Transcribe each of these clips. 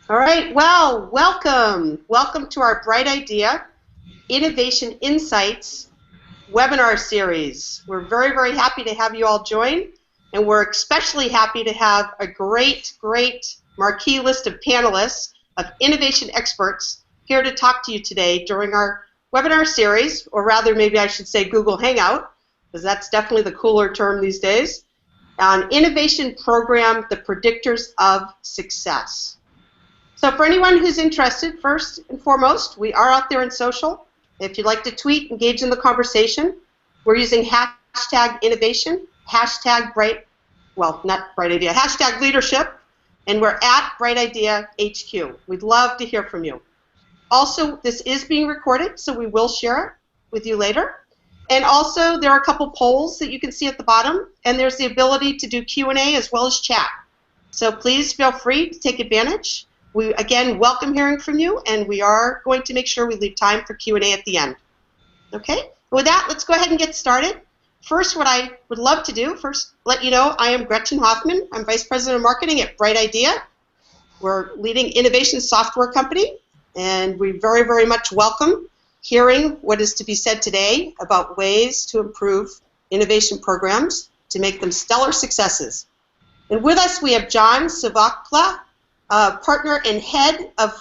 All right, well, welcome. Welcome to our Brightidea Innovation Insights webinar series. We're very, very happy to have you all join, and we're especially happy to have a great marquee list of panelists, of innovation experts here to talk to you today during our webinar series, or rather maybe I should say Google Hangout, because that's definitely the cooler term these days, on innovation program, the Predictors of Success. So for anyone who's interested, first and foremost, we are out there in social. If you'd like to tweet, engage in the conversation, we're using hashtag innovation, hashtag hashtag leadership, and we're at Brightidea HQ. We'd love to hear from you. Also, this is being recorded, so we will share it with you later. And also, there are a couple polls that you can see at the bottom, and there's the ability to do Q&A as well as chat. So please feel free to take advantage. We, again, welcome hearing from you, and we are going to make sure we leave time for Q&A at the end. Okay? With that, let's go ahead and get started. First, what I would love to do, let you know I am Gretchen Hoffman. I'm Vice President of Marketing at Brightidea. We're a leading innovation software company, and we very, very much welcome hearing what is to be said today about ways to improve innovation programs to make them stellar successes. And with us, we have John Sviokla, partner and head of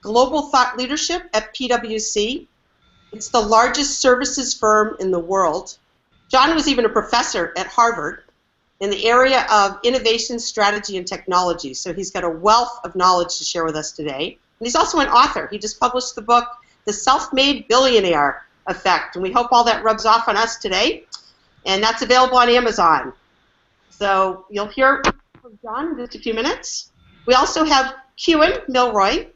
global thought leadership at PwC. It's the largest services firm in the world. John was even a professor at Harvard in the area of innovation, strategy, and technology. So he's got a wealth of knowledge to share with us today. And he's also an author. He just published the book, The Self-Made Billionaire Effect. And we hope all that rubs off on us today. And that's available on Amazon. So you'll hear from John in just a few minutes. We also have Kuhan Milroy,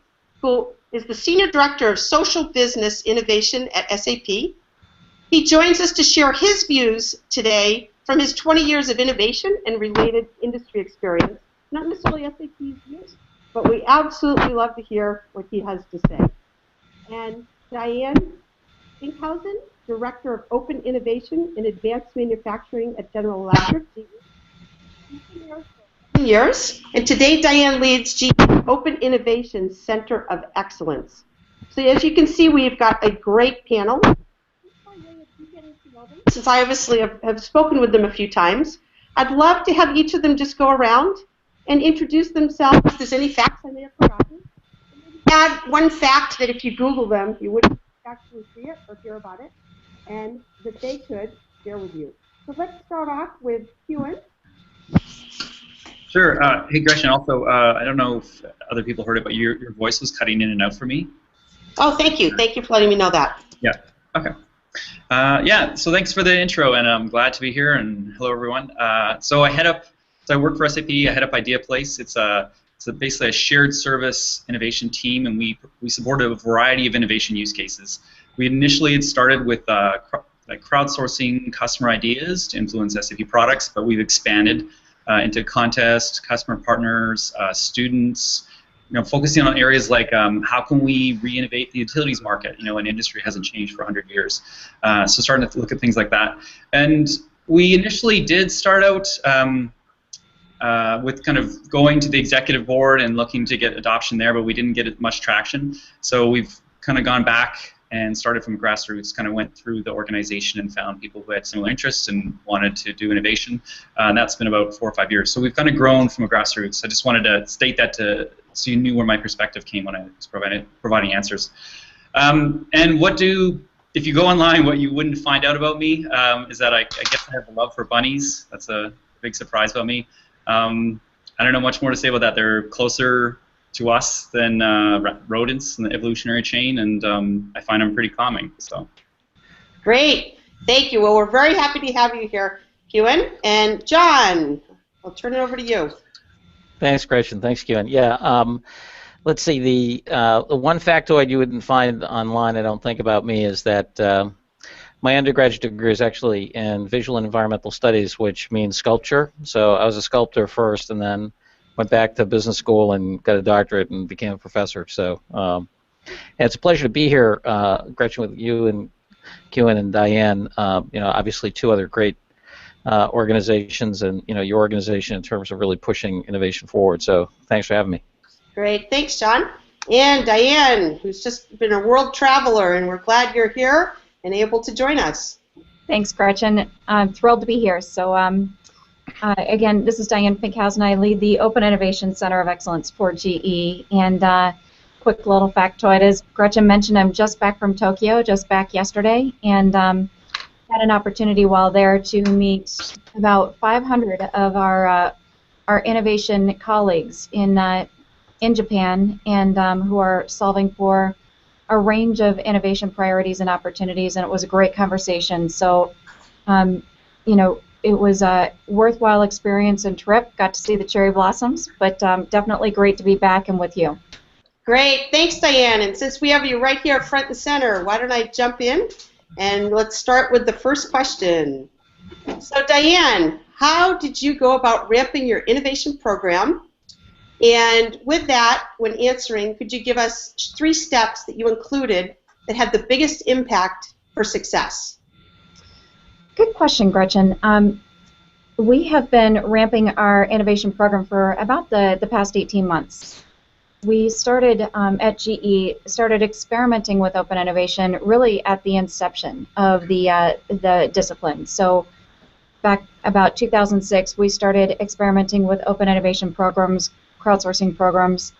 who is the Senior Director of Social Business Innovation at SAP. He joins us to share his views today from his 20 years of innovation and related industry experience. Not necessarily SAP's views, but we absolutely love to hear what he has to say. And Diane Finkhousen, Director of Open Innovation in Advanced Manufacturing at General Electric. Years, and today Diane leads GE's Open Innovation Center of Excellence. So as you can see, we've got a great panel. Since I obviously have spoken with them a few times, I'd love to have each of them just go around and introduce themselves. If there's any facts I may have forgotten. Add one fact that if you Google them, you wouldn't actually see it or hear about it, and that they could share with you. So let's start off with Kuhan. Sure. Hey, Gretchen, also, I don't know if other people heard it, but your voice was cutting in and out for me. Oh, thank you. Thank you for letting me know that. Yeah. Okay. Yeah, so thanks for the intro, and I'm glad to be here, and hello, everyone. So I work for SAP. I head up Idea Place. It's basically a shared service innovation team, and we support a variety of innovation use cases. We initially had started with crowdsourcing customer ideas to influence SAP products, but we've expanded into contests, customer partners, students, focusing on areas like how can we re-innovate the utilities market, an industry hasn't changed for 100 years. So starting to look at things like that. And we initially did start out with kind of going to the executive board and looking to get adoption there, but we didn't get much traction. So we've kind of gone back and started from grassroots, kind of went through the organization and found people who had similar interests and wanted to do innovation. And that's been about 4 or 5 years. So we've kind of grown from a grassroots. I just wanted to state that so you knew where my perspective came when I was providing answers. And if you go online, what you wouldn't find out about me is that I guess I have a love for bunnies. That's a big surprise about me. I don't know much more to say about that. They're closer to us than rodents in the evolutionary chain, and I find them pretty calming. So. Great, thank you. Well, we're very happy to have you here, Kuhan. And John, I'll turn it over to you. Thanks, Gretchen. Thanks, Kuhan. Yeah. Let's see. The one factoid you wouldn't find online, I don't think, about me is that my undergraduate degree is actually in visual and environmental studies, which means sculpture. So I was a sculptor first, and then went back to business school and got a doctorate and became a professor. So and it's a pleasure to be here, Gretchen, with you and Kuhan and Diane. Obviously two other great organizations, and your organization in terms of really pushing innovation forward. So thanks for having me. Great. Thanks, John. And Diane, who's just been a world traveler, and we're glad you're here and able to join us. Thanks, Gretchen. I'm thrilled to be here. So, again, this is Diane Finkhousen. I lead the Open Innovation Center of Excellence for GE. And quick little factoid, as Gretchen mentioned, I'm just back from Tokyo, just back yesterday, and had an opportunity while there to meet about 500 of our innovation colleagues in Japan, and who are solving for a range of innovation priorities and opportunities, and it was a great conversation. So, you know, it was a worthwhile experience and trip. Got to see the cherry blossoms, but definitely great to be back and with you. Great. Thanks, Diane. And since we have you right here front and center, why don't I jump in? And let's start with the first question. So, Diane, how did you go about ramping your innovation program? And with that, when answering, could you give us 3 steps that you included that had the biggest impact for success? Good question, Gretchen. We have been ramping our innovation program for about the past 18 months. We started at GE, started experimenting with open innovation really at the inception of the discipline. So back about 2006, we started experimenting with open innovation programs, crowdsourcing programs,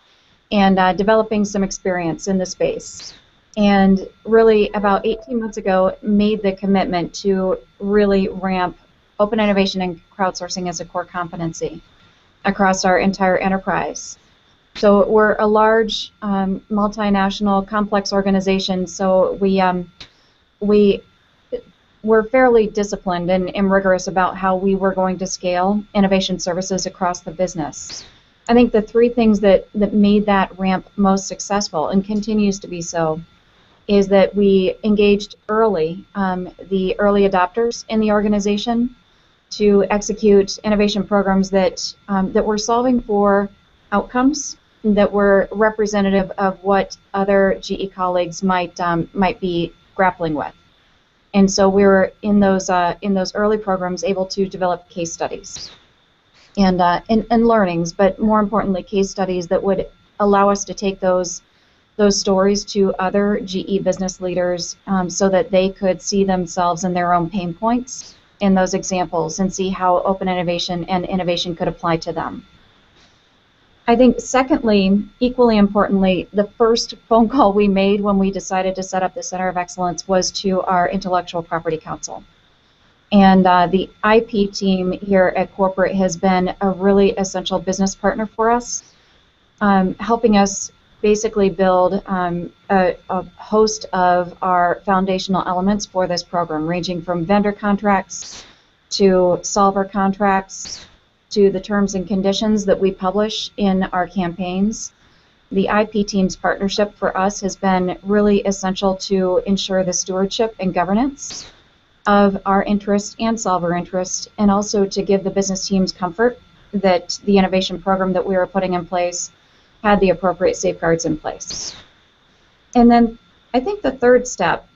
and developing some experience in the space. And really about 18 months ago, made the commitment to really ramp open innovation and crowdsourcing as a core competency across our entire enterprise. So we're a large, multinational, complex organization, so we're fairly disciplined and rigorous about how we were going to scale innovation services across the business. I think the 3 things that made that ramp most successful, and continues to be so, is that we engaged early, the early adopters in the organization, to execute innovation programs that were solving for outcomes that were representative of what other GE colleagues might be grappling with. And so we were in those early programs able to develop case studies and learnings, but more importantly, case studies that would allow us to take those stories to other GE business leaders, so that they could see themselves in their own pain points in those examples and see how open innovation and innovation could apply to them. I think, secondly, equally importantly, the first phone call we made when we decided to set up the Center of Excellence was to our Intellectual Property Council. And the IP team here at corporate has been a really essential business partner for us, helping us basically build a host of our foundational elements for this program, ranging from vendor contracts to solver contracts, to the terms and conditions that we publish in our campaigns. The IP team's partnership for us has been really essential to ensure the stewardship and governance of our interest and solver interest, and also to give the business teams comfort that the innovation program that we were putting in place had the appropriate safeguards in place. And then I think the third step,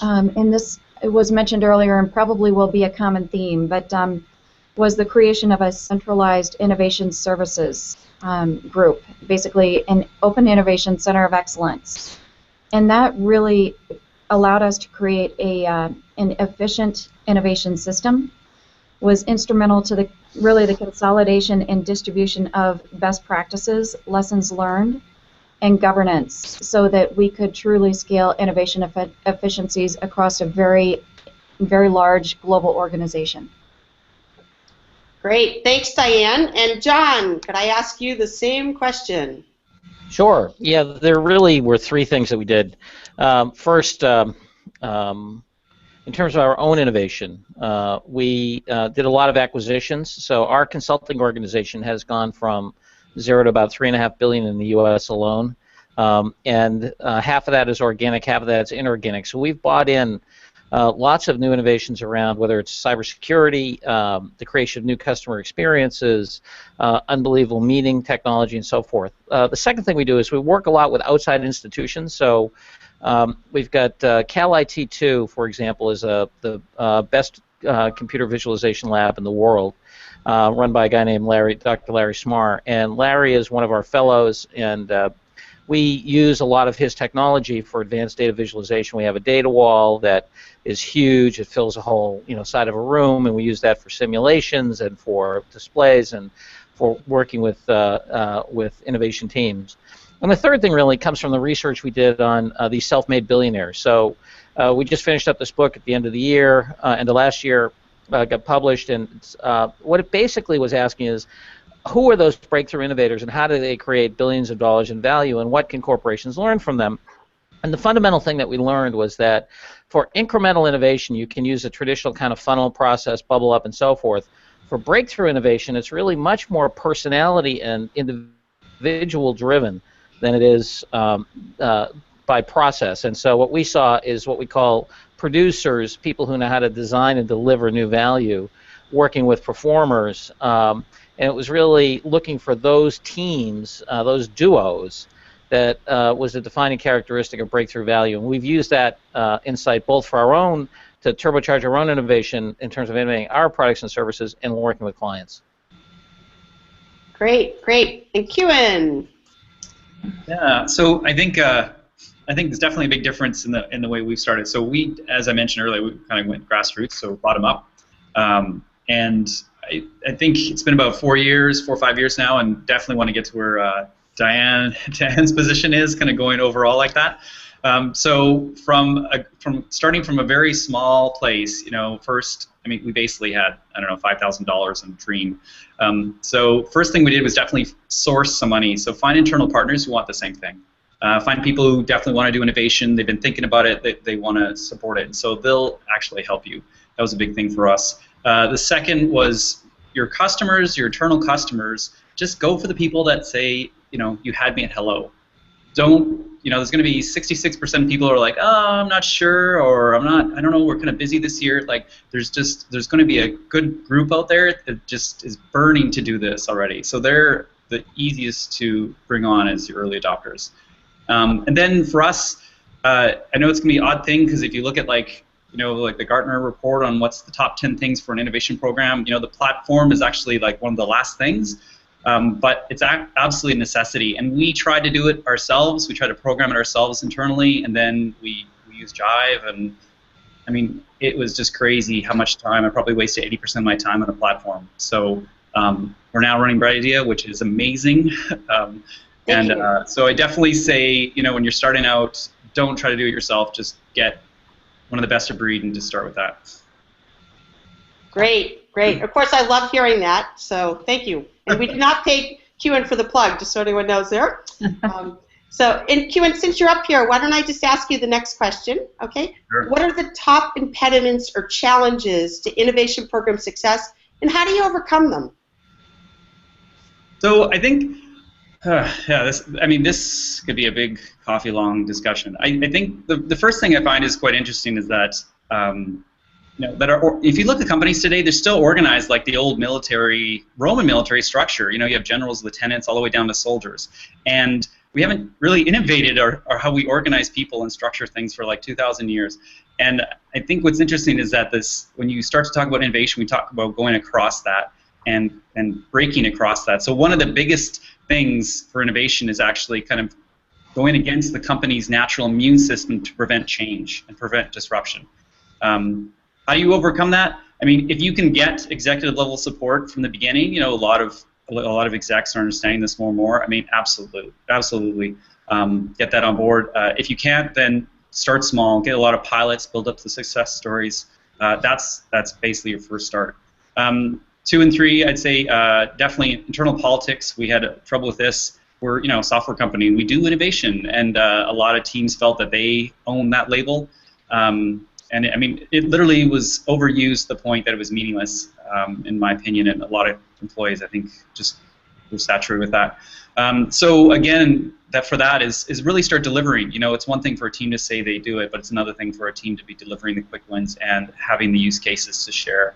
and this was mentioned earlier and probably will be a common theme, but was the creation of a centralized innovation services group, basically an open innovation center of excellence. And that really allowed us to create an efficient innovation system, was instrumental to the consolidation and distribution of best practices, lessons learned, and governance, so that we could truly scale innovation efficiencies across a very, very large global organization. Great. Thanks, Diane. And John, could I ask you the same question? Sure. Yeah, there really were 3 things that we did. First, in terms of our own innovation, we did a lot of acquisitions. So our consulting organization has gone from 0 to about $3.5 billion in the U.S. alone, and half of that is organic, half of that is inorganic. So we've bought in lots of new innovations around, whether it's cybersecurity, the creation of new customer experiences, unbelievable meeting technology, and so forth. The second thing we do is we work a lot with outside institutions. So we've got Cal IT2, for example, is the best computer visualization lab in the world. run by a guy named Dr. Larry Smar. And Larry is one of our fellows, and we use a lot of his technology for advanced data visualization. We have a data wall that is huge. It fills a whole side of a room, and we use that for simulations and for displays and for working with innovation teams. And the third thing really comes from the research we did on these self-made billionaires. So we just finished up this book at the end of the year, end of last year, got published, and what it basically was asking is, who are those breakthrough innovators and how do they create billions of dollars in value, and what can corporations learn from them? And the fundamental thing that we learned was that for incremental innovation, you can use a traditional kind of funnel process, bubble up, and so forth. For breakthrough innovation, it's really much more personality and individual driven than it is by process. And so what we saw is what we call producers, people who know how to design and deliver new value, working with performers. And it was really looking for those teams, those duos, that was the defining characteristic of breakthrough value. And we've used that insight both for our own, to turbocharge our own innovation in terms of innovating our products and services and working with clients. Great, great. And Kuhan. Yeah, so I think there's definitely a big difference in the way we've started. So we, as I mentioned earlier, we kind of went grassroots, so bottom up, and I think it's been about 4 or 5 years now, and definitely want to get to where Diane's position is, kind of going overall like that. So from starting from a very small place, first, I mean, we basically had, I don't know, $5,000 in Dream. So first thing we did was definitely source some money. So find internal partners who want the same thing. Find people who definitely want to do innovation. They've been thinking about it. They want to support it. So they'll actually help you. That was a big thing for us. The second was your customers, your internal customers. Just go for the people that say, you had me at hello. Don't, there's going to be 66% of people who are like, oh, I'm not sure, or I don't know, we're kind of busy this year. Like, there's going to be a good group out there that just is burning to do this already. So they're the easiest to bring on as your early adopters. And then for us, I know it's going to be an odd thing, because if you look at like the Gartner report on what's the top 10 things for an innovation program, the platform is actually like one of the last things. But it's absolutely a necessity, and we tried to do it ourselves. We tried to program it ourselves internally, and then we used Jive, and I mean, it was just crazy how much time. I probably wasted 80% of my time on the platform. So we're now running Brightidea, which is amazing. So I definitely say, when you're starting out, don't try to do it yourself. Just get one of the best of breed and just start with that. Great, great. Of course, I love hearing that, so thank you. And we did not pay Kuhan for the plug, just so anyone knows there. And Kuhan, since you're up here, why don't I just ask you the next question, okay? Sure. What are the top impediments or challenges to innovation program success, and how do you overcome them? So I think, this could be a big coffee-long discussion. I think the first thing I find is quite interesting is that, if you look at companies today, they're still organized like the old Roman military structure. You have generals, lieutenants, all the way down to soldiers. And we haven't really innovated or how we organize people and structure things for like 2,000 years. And I think what's interesting is that when you start to talk about innovation, we talk about going across that and breaking across that. So one of the biggest things for innovation is actually kind of going against the company's natural immune system to prevent change and prevent disruption. How do you overcome that? I mean, if you can get executive level support from the beginning, a lot of execs are understanding this more and more. I mean, absolutely get that on board. If you can't, then start small, get a lot of pilots, build up the success stories. That's basically your first start. 2 and 3, I'd say definitely internal politics. We had trouble with this. We're a software company, and we do innovation, and a lot of teams felt that they own that label. And I mean, it literally was overused to the point that it was meaningless, in my opinion, and a lot of employees, I think, just were saturated with that. So again, for that is really start delivering. It's one thing for a team to say they do it, but it's another thing for a team to be delivering the quick wins and having the use cases to share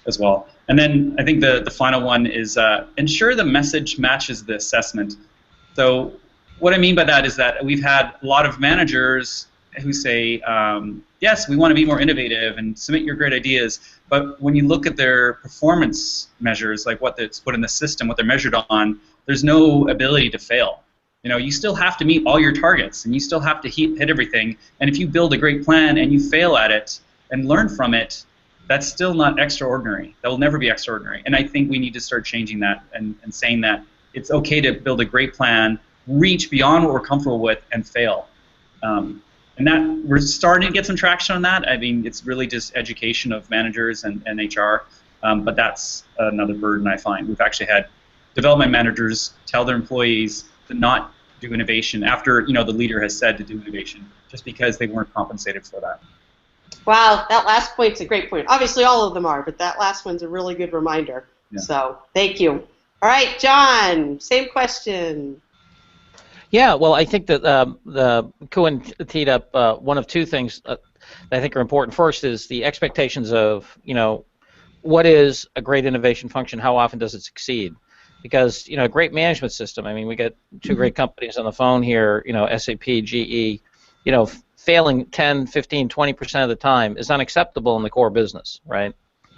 as well. And then I think the final one is ensure the message matches the assessment. So what I mean by that is that we've had a lot of managers who say, yes, we want to be more innovative and submit your great ideas, But when you look at their performance measures, like what that's put in the system, what they're measured on, there's no ability to fail. You know, you still have to meet all your targets, and you still have to hit everything. And if you build a great plan and you fail at it and learn from it, that's still not extraordinary. That will never be extraordinary. And I think we need to start changing that and saying that it's okay to build a great plan, reach beyond what we're comfortable with, and fail. And that we're starting to get some traction on that. I mean, it's really just education of managers and HR, but that's another burden I find. We've actually had development managers tell their employees to not do innovation after, you know, the leader has said to do innovation, just because they weren't compensated for that. Wow, that last point's a great point. Obviously, all of them are, but that last one's a really good reminder. Yeah. So, thank you. All right, John, same question. Yeah, well, I think that the Kuhan teed up one of two things that I think are important. First is the expectations of, you know, what is a great innovation function? How often does it succeed? Because, you know, a great management system, I mean, we got two great companies on the phone here, you know, SAP, GE, you know, failing 10, 15, 20% of the time is unacceptable in the core business, right?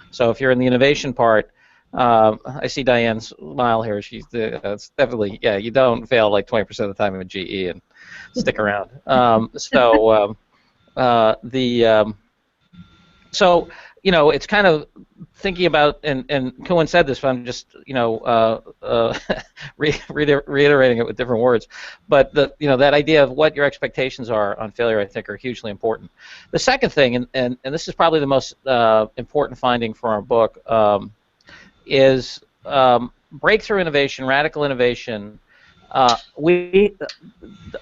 So if you're in the innovation part, I see Diane's smile here. She's it's definitely, yeah, you don't fail like 20% of the time in GE and stick around. So, you know, it's kind of thinking about, and Kuhan said this, but I'm just, you know, reiterating it with different words. But you know, that idea of what your expectations are on failure, I think, are hugely important. The second thing, and this is probably the most important finding from our book, is breakthrough innovation, radical innovation. A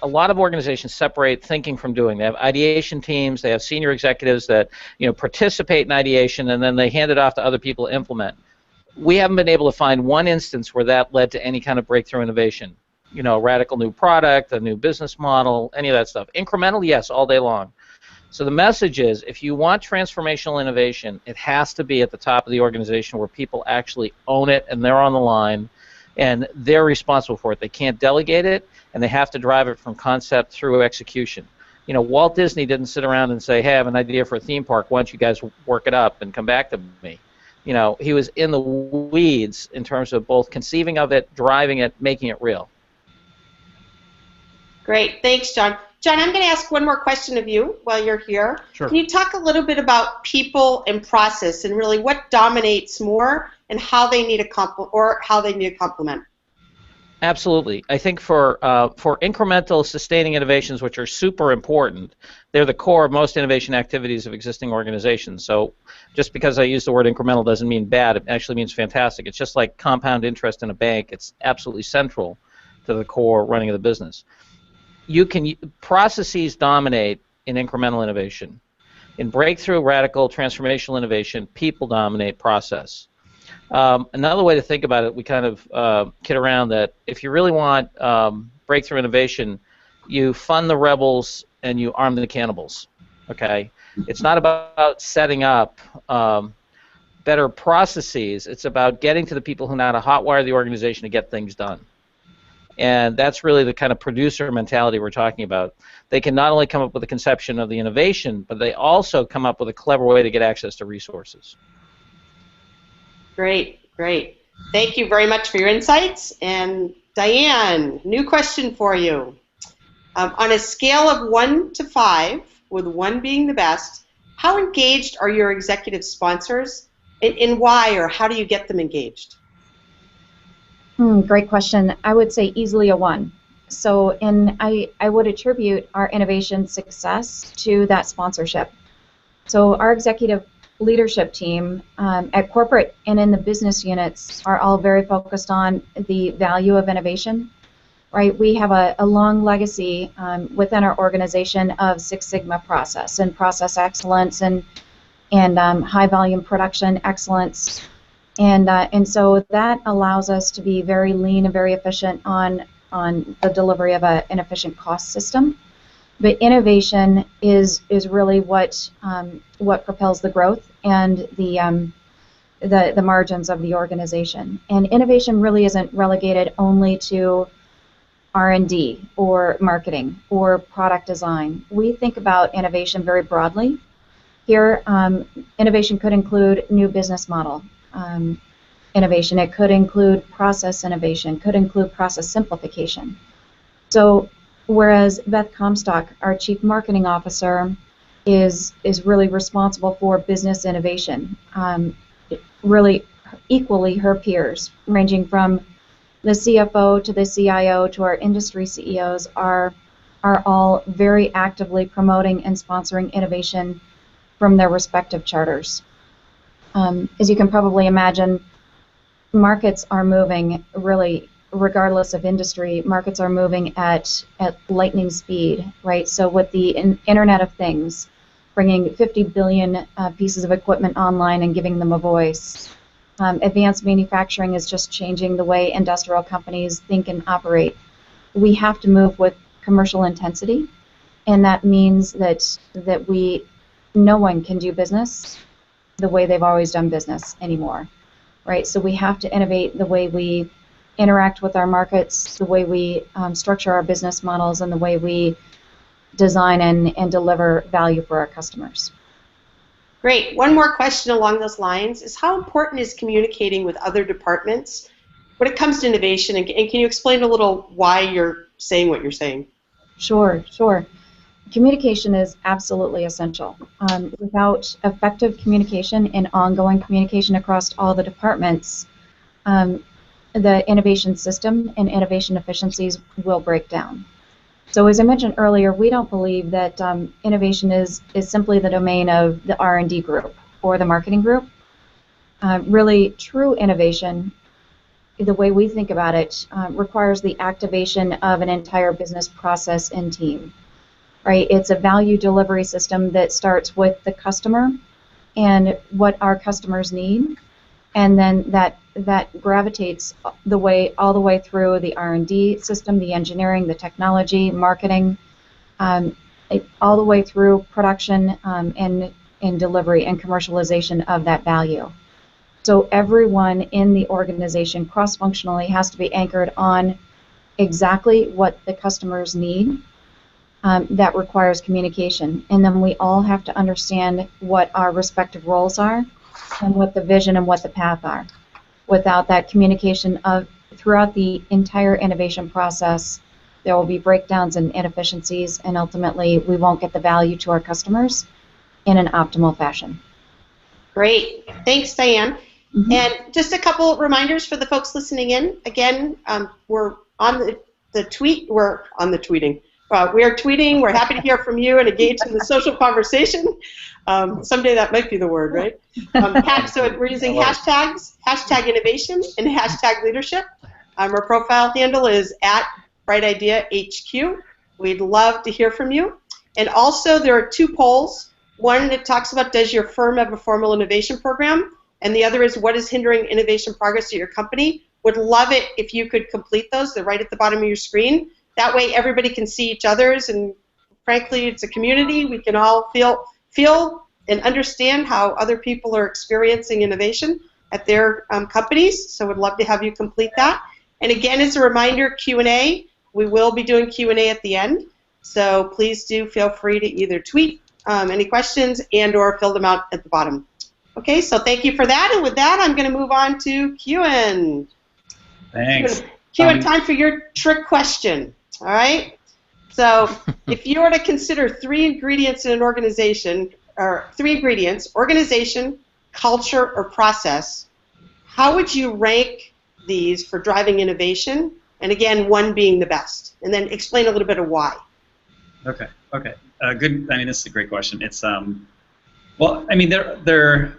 lot of organizations separate thinking from doing. They have ideation teams, they have senior executives that, you know, participate in ideation, and then they hand it off to other people to implement. We haven't been able to find one instance where that led to any kind of breakthrough innovation. You know, a radical new product, a new business model, any of that stuff. Incremental, yes, all day long. So the message is, if you want transformational innovation, it has to be at the top of the organization where people actually own it and they're on the line and they're responsible for it. They can't delegate it, and they have to drive it from concept through execution. You know, Walt Disney didn't sit around and say, hey, I have an idea for a theme park. Why don't you guys work it up and come back to me? You know, he was in the weeds in terms of both conceiving of it, driving it, making it real. Great. Thanks, John. John, I'm going to ask one more question of you while you're here. Sure. Can you talk a little bit about people and process, and really what dominates more, and how they need a complement? Absolutely. I think for incremental sustaining innovations, which are super important, they're the core of most innovation activities of existing organizations. So just because I use the word incremental doesn't mean bad. It actually means fantastic. It's just like compound interest in a bank. It's absolutely central to the core running of the business. Processes dominate in incremental innovation. In breakthrough, radical, transformational innovation, people dominate process. Another way to think about it, we kind of kid around that if you really want breakthrough innovation, you fund the rebels and you arm the cannibals. Okay, it's not about setting up better processes. It's about getting to the people who know how to hotwire the organization to get things done. And that's really the kind of producer mentality we're talking about. They can not only come up with a conception of the innovation, but they also come up with a clever way to get access to resources. Great, great. Thank you very much for your insights. And Diane, new question for you. On a scale of 1 to 5, with 1 being the best, how engaged are your executive sponsors, and why, or how do you get them engaged? Great question. I would say easily a 1. So I would attribute our innovation success to that sponsorship. So our executive leadership team at corporate and in the business units are all very focused on the value of innovation. Right? We have a long legacy within our organization of Six Sigma process and process excellence and high volume production excellence. And so that allows us to be very lean and very efficient on the delivery of an efficient cost system. But innovation is really what propels the growth and the margins of the organization. And innovation really isn't relegated only to R&D or marketing or product design. We think about innovation very broadly. Here, innovation could include new business model innovation. It could include process innovation, could include process simplification. So whereas Beth Comstock, our Chief Marketing Officer, is really responsible for business innovation, really equally her peers, ranging from the CFO to the CIO to our industry CEOs, are all very actively promoting and sponsoring innovation from their respective charters. As you can probably imagine, markets are moving really, regardless of industry, markets are moving at lightning speed, right? So with the Internet of Things, bringing 50 billion pieces of equipment online and giving them a voice, advanced manufacturing is just changing the way industrial companies think and operate. We have to move with commercial intensity, and that means that no one can do business the way they've always done business anymore, right? So we have to innovate the way we interact with our markets, the way we structure our business models, and the way we design and deliver value for our customers. Great. One more question along those lines is, how important is communicating with other departments when it comes to innovation? And can you explain a little why you're saying what you're saying? Sure. Communication is absolutely essential. Without effective communication and ongoing communication across all the departments, the innovation system and innovation efficiencies will break down. So as I mentioned earlier, we don't believe that innovation is simply the domain of the R&D group or the marketing group. Really, true innovation, the way we think about it, requires the activation of an entire business process and team. Right? It's a value delivery system that starts with the customer and what our customers need, and then that gravitates all the way through the R&D system, the engineering, the technology, marketing, all the way through production and delivery and commercialization of that value. So everyone in the organization cross-functionally has to be anchored on exactly what the customers need. That requires communication, and then we all have to understand what our respective roles are and what the vision and what the path are. Without that communication throughout the entire innovation process, there will be breakdowns and inefficiencies, and ultimately we won't get the value to our customers in an optimal fashion. Great. Thanks, Diane. Mm-hmm. And just a couple reminders for the folks listening in. Again, we're on the tweet. We're on the tweeting. We are tweeting. We're happy to hear from you and engage in the social conversation. Someday that might be the word, right? So we're using hashtags, hashtag innovation and hashtag leadership. Our profile handle is @BrightIdeaHQ. We'd love to hear from you. And also there are two polls. One that talks about, does your firm have a formal innovation program? And the other is, what is hindering innovation progress at your company? Would love it if you could complete those. They're right at the bottom of your screen. That way everybody can see each other's, and frankly, it's a community. We can all feel and understand how other people are experiencing innovation at their companies. So we'd love to have you complete that. And again, as a reminder, Q&A. We will be doing Q&A at the end. So please do feel free to either tweet any questions and or fill them out at the bottom. Okay, so thank you for that. And with that, I'm going to move on to Kuhan. Thanks. Kuhan, time for your trick question. All right. So if you were to consider three ingredients in an organization, or three ingredients, organization, culture, or process, how would you rank these for driving innovation? And again, one being the best. And then explain a little bit of why. Okay. Good. I mean, this is a great question. It's well, I mean, they're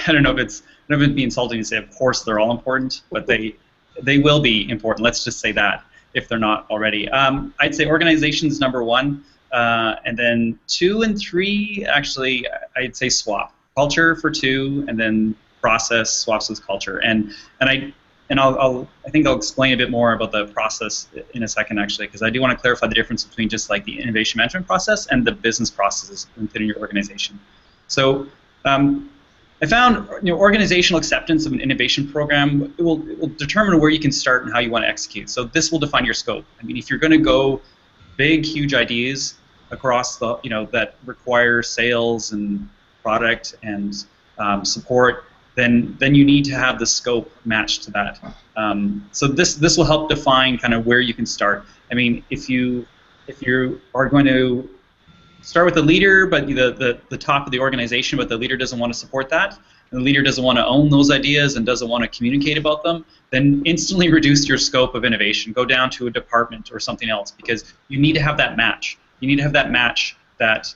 I don't know if it'd be insulting to say, of course, they're all important, but they will be important. Let's just say that, if they're not already. I'd say organization's number one, and then 2 and 3, actually, I'd say swap. Culture for 2, and then process swaps with culture. And I think I'll explain a bit more about the process in a second, actually, because I do want to clarify the difference between just like the innovation management process and the business processes within your organization. So I found organizational acceptance of an innovation program, it will determine where you can start and how you want to execute. So this will define your scope. I mean, if you're going to go big, huge ideas across the, that require sales and product and support, then you need to have the scope matched to that. So this will help define kind of where you can start. I mean, if you are going to start with a leader, but the top of the organization, but the leader doesn't want to support that, and the leader doesn't want to own those ideas and doesn't want to communicate about them, then instantly reduce your scope of innovation. Go down to a department or something else, because you need to have that match. You need to have that match that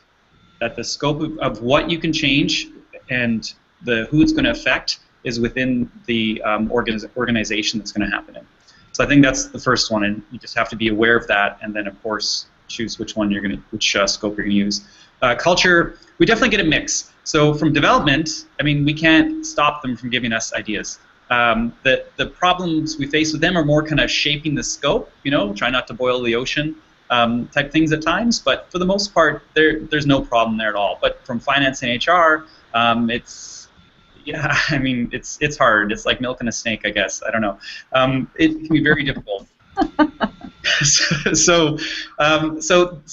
the scope of what you can change and who it's going to affect is within the organization that's going to happen in. So I think that's the first one, and you just have to be aware of that, and then of course choose which one which scope you're going to use. Culture, we definitely get a mix. So from development, I mean, we can't stop them from giving us ideas. The problems we face with them are more kind of shaping the scope, try not to boil the ocean type things at times, but for the most part, there's no problem there at all. But from finance and HR, it's hard. It's like milking a snake, I guess. I don't know. It can be very difficult. So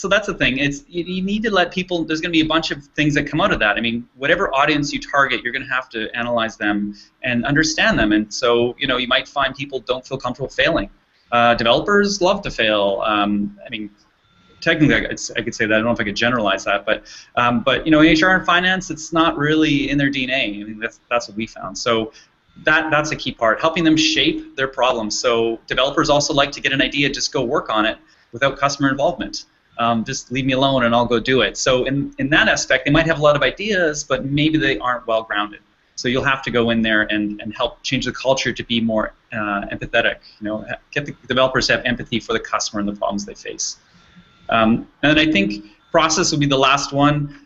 that's the thing. You need to let people. There's going to be a bunch of things that come out of that. I mean, whatever audience you target, you're going to have to analyze them and understand them. And so you might find people don't feel comfortable failing. Developers love to fail. I mean, technically, I could say that. I don't know if I could generalize that, but HR and finance, it's not really in their DNA. I mean, that's what we found. So that's a key part, helping them shape their problems. So developers also like to get an idea, just go work on it without customer involvement. Just leave me alone and I'll go do it. So in that aspect, they might have a lot of ideas, but maybe they aren't well grounded. So you'll have to go in there and help change the culture to be more empathetic. Get the developers to have empathy for the customer and the problems they face. And I think process would be the last one.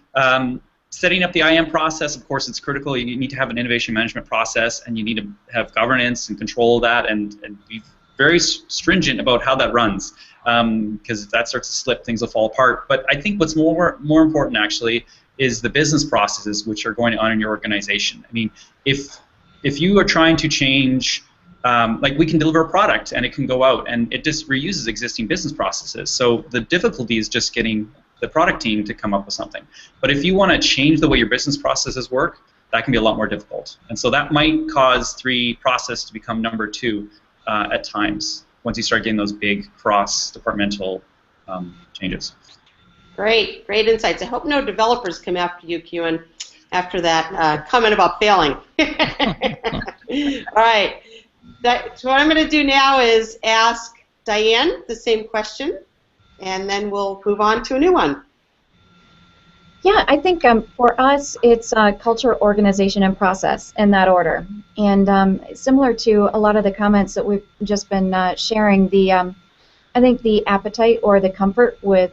Setting up the IM process, of course, it's critical. You need to have an innovation management process, and you need to have governance and control of that, and be very stringent about how that runs, because if that starts to slip, things will fall apart. But I think what's more important, actually, is the business processes which are going on in your organization. I mean, if you are trying to change, like we can deliver a product and it can go out and it just reuses existing business processes. So the difficulty is just getting the product team to come up with something. But if you want to change the way your business processes work, that can be a lot more difficult. And so that might cause 3 process to become number 2 at times once you start getting those big cross-departmental changes. Great insights. I hope no developers come after you, Kuhan, after that comment about failing. All right. So what I'm going to do now is ask Diane the same question, and then we'll move on to a new one. Yeah, I think for us, it's culture, organization, and process in that order. And similar to a lot of the comments that we've just been sharing, I think the appetite or the comfort with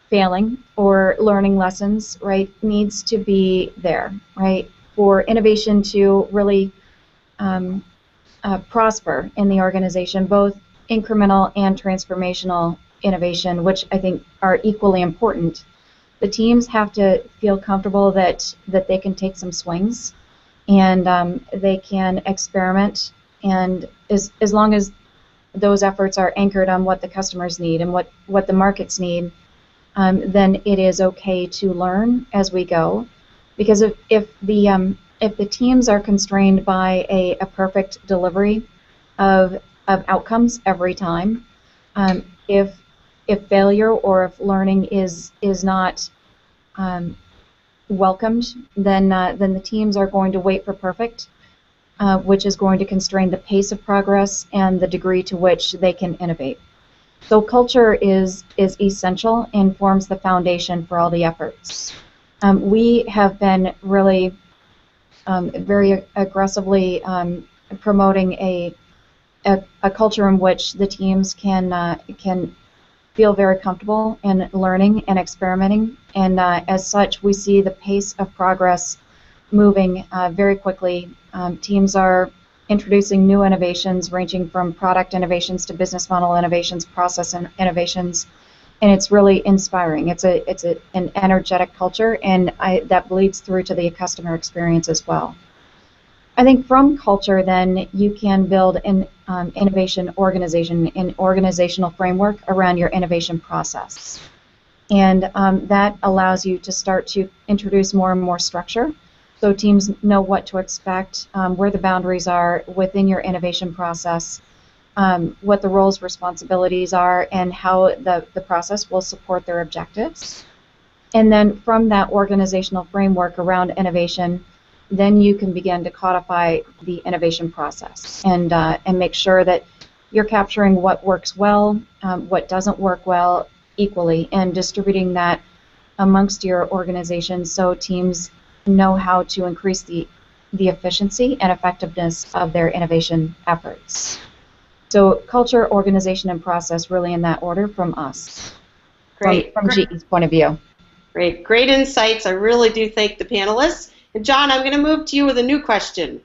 failing or learning lessons, right, needs to be there, right, for innovation to really prosper in the organization, both incremental and transformational innovation, which I think are equally important. The teams have to feel comfortable that they can take some swings and they can experiment, and as long as those efforts are anchored on what the customers need and what the markets need, then it is okay to learn as we go. Because if the teams are constrained by a perfect delivery of outcomes every time, if failure or if learning is not welcomed, then the teams are going to wait for perfect, which is going to constrain the pace of progress and the degree to which they can innovate. So culture is essential and forms the foundation for all the efforts. We have been really very aggressively promoting a culture in which the teams can feel very comfortable in learning and experimenting, and as such, we see the pace of progress moving very quickly. Teams are introducing new innovations ranging from product innovations to business model innovations, process innovations, and it's really inspiring. It's an energetic culture, and that bleeds through to the customer experience as well. I think from culture, then, you can build an innovation organization, an organizational framework around your innovation process. And that allows you to start to introduce more and more structure, so teams know what to expect, where the boundaries are within your innovation process, what the roles, responsibilities are, and how the process will support their objectives. And then from that organizational framework around innovation, then you can begin to codify the innovation process and make sure that you're capturing what works well, what doesn't work well equally, and distributing that amongst your organization so teams know how to increase the efficiency and effectiveness of their innovation efforts. So culture, organization, and process really in that order from us, Great. from GE's point of view. Great. Great insights. I really do thank the panelists. And John, I'm going to move to you with a new question.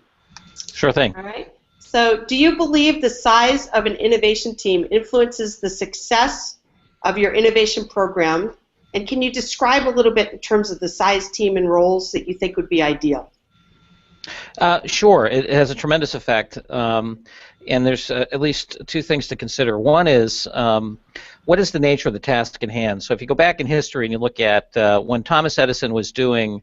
Sure thing. All right. So do you believe the size of an innovation team influences the success of your innovation program? And can you describe a little bit in terms of the size team and roles that you think would be ideal? Sure. It has a tremendous effect. And there's at least two things to consider. One is, what is the nature of the task in hand? So if you go back in history and you look at when Thomas Edison was doing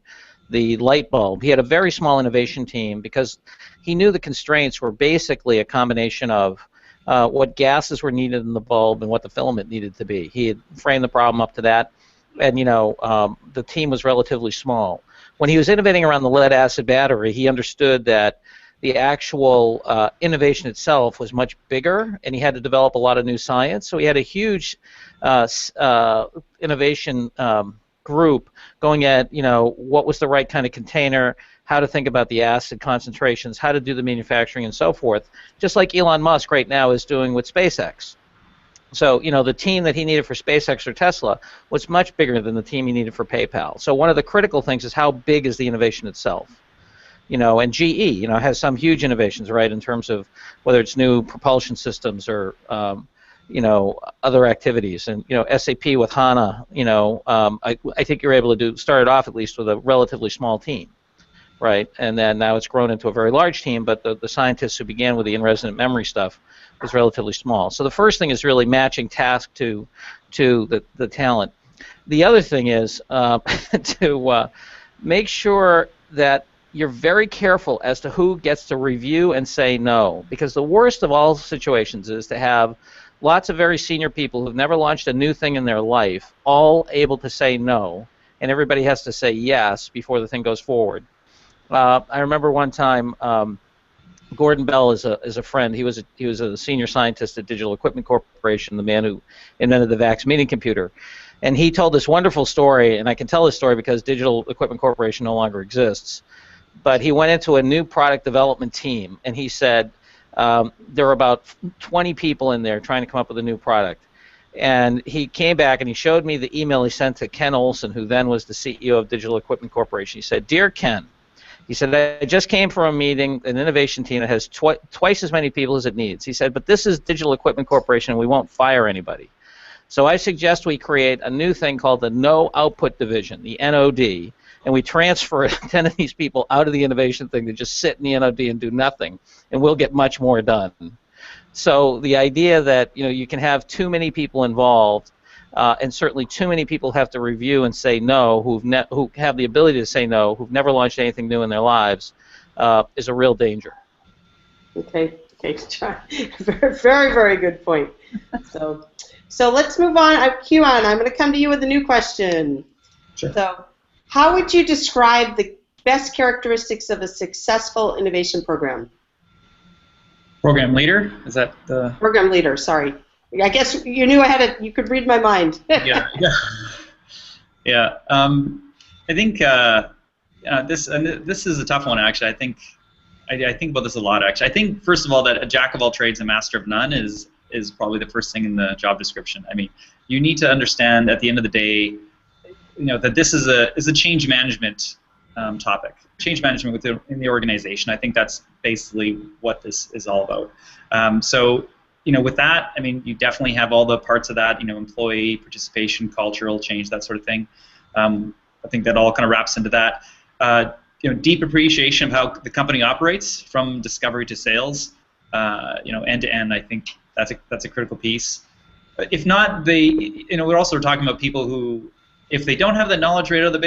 the light bulb, he had a very small innovation team because he knew the constraints were basically a combination of what gases were needed in the bulb and what the filament needed to be. He had framed the problem up to that, and the team was relatively small. When he was innovating around the lead-acid battery, he understood that the actual innovation itself was much bigger, and he had to develop a lot of new science. So he had a huge innovation group going at, what was the right kind of container, how to think about the acid concentrations, how to do the manufacturing, and so forth, just like Elon Musk right now is doing with SpaceX. So, the team that he needed for SpaceX or Tesla was much bigger than the team he needed for PayPal. So one of the critical things is how big is the innovation itself. And GE, has some huge innovations, right, in terms of whether it's new propulsion systems or, other activities. And, SAP with HANA, I think you're able to start it off at least with a relatively small team, right? And then now it's grown into a very large team, but the scientists who began with the in-resident memory stuff was relatively small. So the first thing is really matching task to the talent. The other thing is to make sure that you're very careful as to who gets to review and say no, because the worst of all situations is to have lots of very senior people who've never launched a new thing in their life all able to say no, and everybody has to say yes before the thing goes forward. I remember one time Gordon Bell is a friend. He was a senior scientist at Digital Equipment Corporation, the man who invented the VAX meeting computer. And he told this wonderful story, and I can tell this story because Digital Equipment Corporation no longer exists. But he went into a new product development team, and he said there were about 20 people in there trying to come up with a new product. And he came back and he showed me the email he sent to Ken Olsen, who then was the CEO of Digital Equipment Corporation. He said, "Dear Ken," he said, "I just came from a meeting, an innovation team that has twice as many people as it needs." He said, "But this is Digital Equipment Corporation and we won't fire anybody. So I suggest we create a new thing called the No Output Division, the NOD, and we transfer 10 of these people out of the innovation thing to just sit in the NOD and do nothing, and we'll get much more done." So the idea that you can have too many people involved, and certainly too many people have to review and say no, who have the ability to say no, who've never launched anything new in their lives, is a real danger. Okay, John. Very, very good point. So let's move on. Kuhan, I'm going to come to you with a new question. Sure. So, how would you describe the best characteristics of a successful innovation program? Program leader? Is that the... Program leader, sorry. I guess you knew you could read my mind. Yeah. I think this is a tough one, actually. I think about this a lot, actually. I think, first of all, that a jack of all trades, a master of none is probably the first thing in the job description. I mean, you need to understand at the end of the day, that this is a change management topic. Change management in the organization. I think that's basically what this is all about. So, with that, I mean, you definitely have all the parts of that. Employee participation, cultural change, that sort of thing. I think that all kind of wraps into that. Deep appreciation of how the company operates from discovery to sales. End to end. I think that's a critical piece. If not, we're also talking about people who if they don't have the knowledge right out of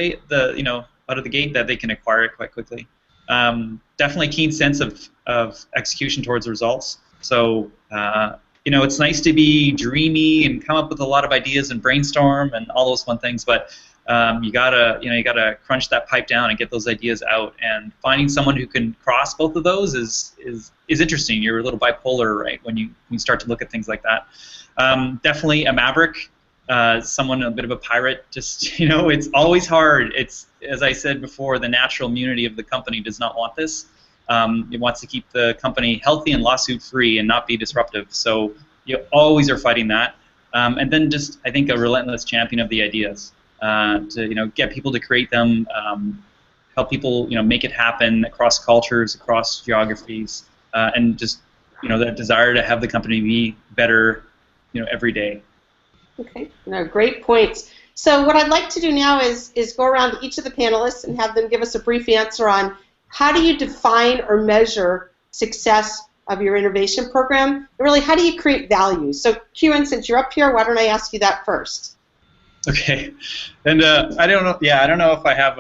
out of the gate, that they can acquire it quite quickly. Definitely keen sense of execution towards results. So it's nice to be dreamy and come up with a lot of ideas and brainstorm and all those fun things, but you gotta crunch that pipe down and get those ideas out. And finding someone who can cross both of those is interesting. You're a little bipolar, right, when you start to look at things like that. Definitely a maverick. Someone a bit of a pirate. Just it's always hard. It's, as I said before, the natural immunity of the company does not want this. It wants to keep the company healthy and lawsuit free and not be disruptive. So you always are fighting that. And then just, I think, a relentless champion of the ideas to get people to create them, help people make it happen across cultures, across geographies, and just that desire to have the company be better every day. Okay, no, great points. So what I'd like to do now is go around to each of the panelists and have them give us a brief answer on how do you define or measure success of your innovation program, and really how do you create value? So Kuhan, since you're up here, why don't I ask you that first? Okay, and I don't know. Yeah, I don't know if I have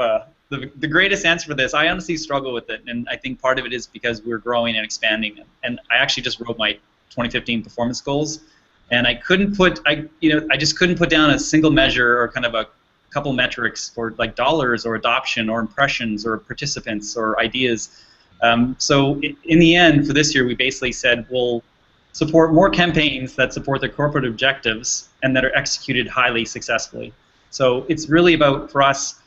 the greatest answer for this. I honestly struggle with it, and I think part of it is because we're growing and expanding. And I actually just wrote my 2015 performance goals. And I couldn't put, I just couldn't put down a single measure or kind of a couple metrics for like dollars or adoption or impressions or participants or ideas. So in the end, for this year, we basically said we'll support more campaigns that support their corporate objectives and that are executed highly successfully. So it's really about, for us,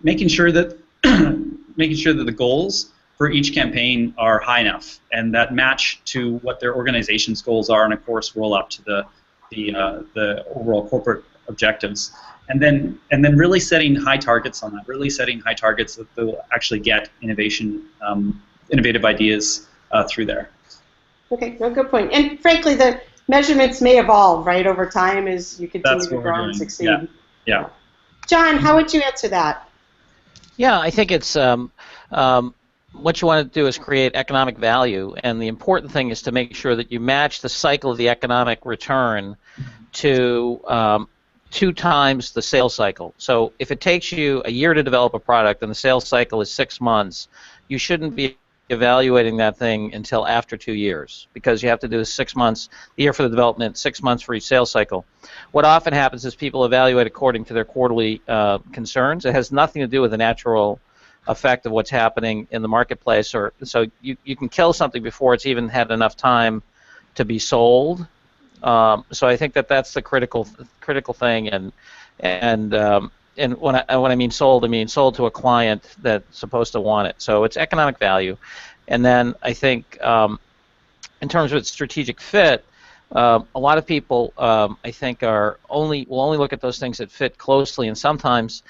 making sure that the goals for each campaign are high enough and that match to what their organization's goals are, and of course roll up to the overall corporate objectives, and then really setting high targets on that, really setting high targets that they'll actually get innovative ideas through there. Okay, no, good point. And frankly, the measurements may evolve, right, over time as you continue to grow and succeed. Yeah. John, how would you answer that? Yeah, I think it's what you want to do is create economic value, and the important thing is to make sure that you match the cycle of the economic return to 2 times the sales cycle. So if it takes you a year to develop a product and the sales cycle is 6 months, you shouldn't be evaluating that thing until after 2 years, because you have to do 6 months, the year for the development, 6 months for each sales cycle. What often happens is people evaluate according to their quarterly concerns. It has nothing to do with the natural effect of what's happening in the marketplace, or so you can kill something before it's even had enough time to be sold. So I think that's the critical thing, and when I mean sold to a client that's supposed to want it. So it's economic value, and then I think in terms of its strategic fit, a lot of people I think will only look at those things that fit closely, and sometimes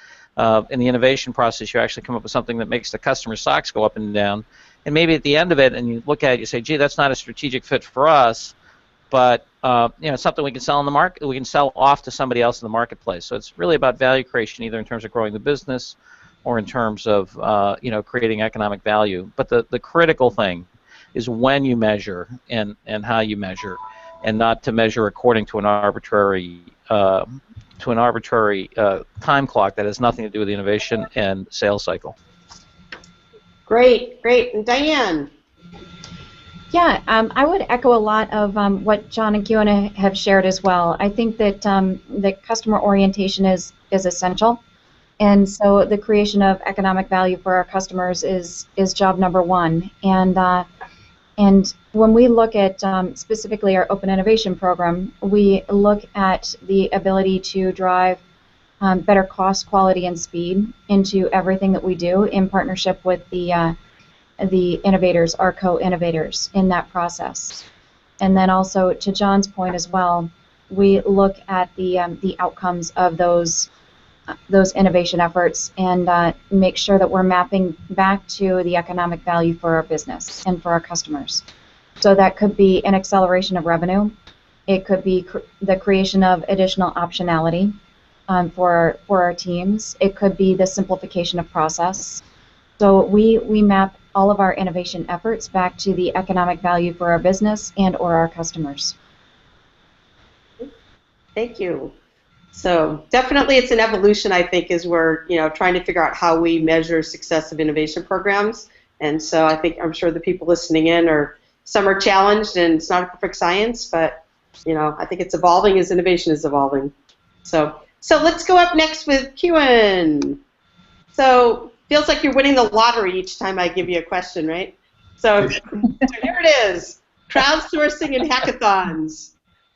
in the innovation process, you actually come up with something that makes the customer's socks go up and down. And maybe at the end of it, and you look at it, you say, "Gee, that's not a strategic fit for us," but it's something we can sell in the market. We can sell off to somebody else in the marketplace. So it's really about value creation, either in terms of growing the business or in terms of creating economic value. But the critical thing is when you measure and how you measure, and not to measure according to an arbitrary time clock that has nothing to do with the innovation and sales cycle. Great. And Diane? Yeah, I would echo a lot of what John and Kuhan have shared as well. I think that the customer orientation is essential, and so the creation of economic value for our customers is job number one. And when we look at specifically our Open Innovation Program, we look at the ability to drive better cost, quality, and speed into everything that we do in partnership with the innovators, our co-innovators in that process. And then also, to John's point as well, we look at the outcomes of those innovation efforts and make sure that we're mapping back to the economic value for our business and for our customers. So that could be an acceleration of revenue. It could be the creation of additional optionality for our teams. It could be the simplification of process. So we map all of our innovation efforts back to the economic value for our business and or our customers. Thank you. So definitely it's an evolution, I think, as we're trying to figure out how we measure success of innovation programs. And so I'm sure the people listening in some are challenged, and it's not a perfect science, but I think it's evolving as innovation is evolving. So let's go up next with Kuhan. So feels like you're winning the lottery each time I give you a question, right? So here it is. Crowdsourcing and hackathons.